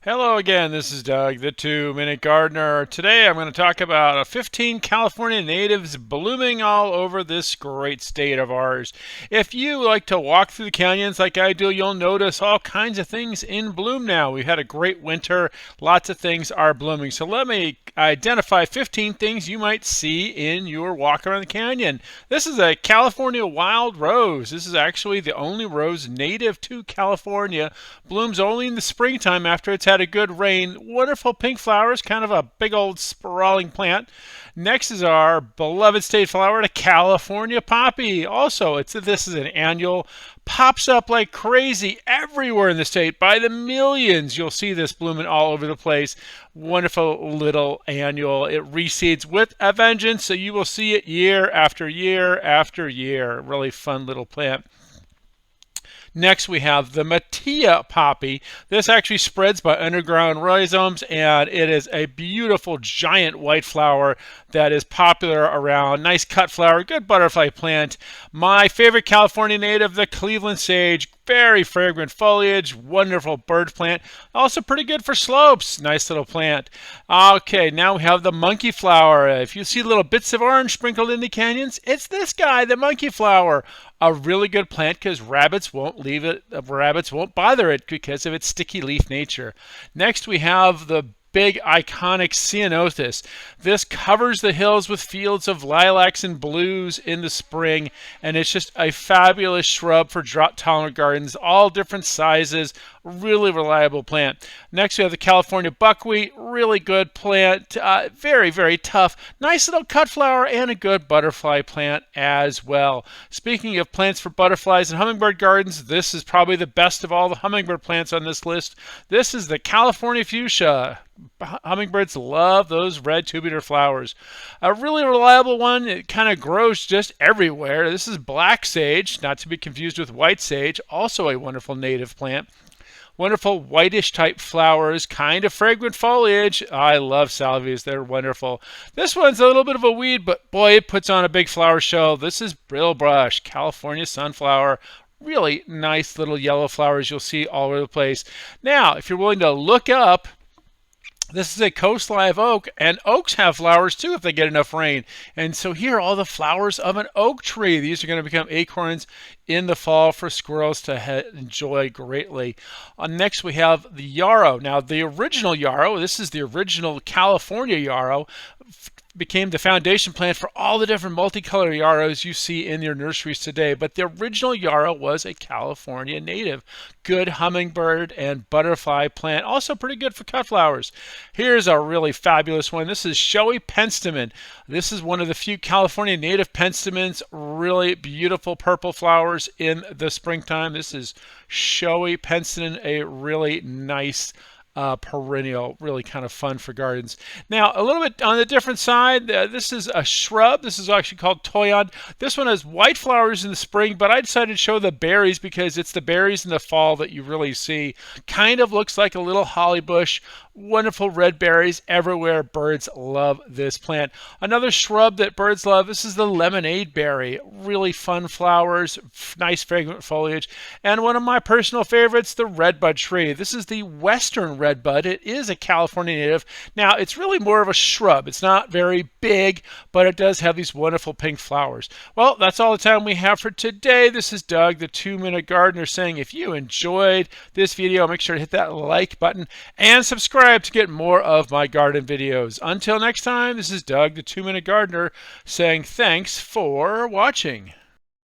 Hello again, this is Doug, the 2-Minute Gardener. Today I'm going to talk about 15 California natives blooming all over this great state of ours. If you like to walk through the canyons like I do, you'll notice all kinds of things in bloom now. We've had a great winter, lots of things are blooming. So let me identify 15 things you might see in your walk around the canyon. This is a California wild rose. This is actually the only rose native to California. Blooms only in the springtime after it's had a good rain. Wonderful pink flowers, kind of a big old sprawling plant. Next is our beloved state flower, the California poppy. Also, this is an annual, pops up like crazy everywhere in the state. By the millions, you'll see this blooming all over the place. Wonderful little annual. It reseeds with a vengeance, so you will see it year after year after year. Really fun little plant. Next, we have the Matilija Poppy. This actually spreads by underground rhizomes, and it is a beautiful giant white flower that is popular around. Nice cut flower, good butterfly plant. My favorite California native, the Cleveland sage. Very fragrant foliage, wonderful bird plant. Also pretty good for slopes. Nice little plant. Okay, now we have the monkey flower. If you see little bits of orange sprinkled in the canyons, it's this guy, the monkey flower. A really good plant because rabbits won't leave it. Rabbits won't bother it because of its sticky leaf nature. Next, we have the big iconic Ceanothus. This covers the hills with fields of lilacs and blues in the spring, and it's just a fabulous shrub for drought-tolerant gardens, all different sizes. Really reliable plant. Next, we have the California buckwheat. Really good plant. Very, very tough. Nice little cut flower and a good butterfly plant as well. Speaking of plants for butterflies and hummingbird gardens, this is probably the best of all the hummingbird plants on this list. This is the California fuchsia. Hummingbirds love those red tubular flowers. A really reliable one. It kind of grows just everywhere. This is black sage, not to be confused with white sage. Also a wonderful native plant. Wonderful whitish type flowers, kind of fragrant foliage. I love salvias, they're wonderful. This one's a little bit of a weed, but boy, it puts on a big flower show. This is Brillbrush, California sunflower. Really nice little yellow flowers you'll see all over the place. Now, if you're willing to look up, this is a coast live oak, and oaks have flowers too if they get enough rain. And so here are all the flowers of an oak tree. These are going to become acorns in the fall for squirrels to enjoy greatly. Next, we have the yarrow. Now, the original yarrow, this is the original California yarrow, became the foundation plant for all the different multicolored yarrows you see in your nurseries today. But the original yarrow was a California native. Good hummingbird and butterfly plant. Also pretty good for cut flowers. Here's a really fabulous one. This is Showy Penstemon. This is one of the few California native penstemons. Really beautiful purple flowers in the springtime. This is Showy Penstemon, a really nice perennial, really kind of fun for gardens. Now, a little bit on the different side, this is a shrub. This is actually called tolerant. This one has white flowers in the spring, but I decided to show the berries because it's the berries in the fall that you really see. Kind of looks like a little holly bush. Wonderful red berries everywhere. Birds love this plant. Another shrub that birds love, this is the lemonade berry. Really fun flowers, nice fragrant foliage. And one of my personal favorites, the redbud tree. This is the western redbud. It is a California native. Now, it's really more of a shrub. It's not very big, but it does have these wonderful pink flowers. Well, that's all the time we have for today. This is Doug, the 2-Minute Gardener, saying if you enjoyed this video, make sure to hit that like button and subscribe to get more of my garden videos. Until next time, this is Doug, the 2-Minute Gardener, saying thanks for watching.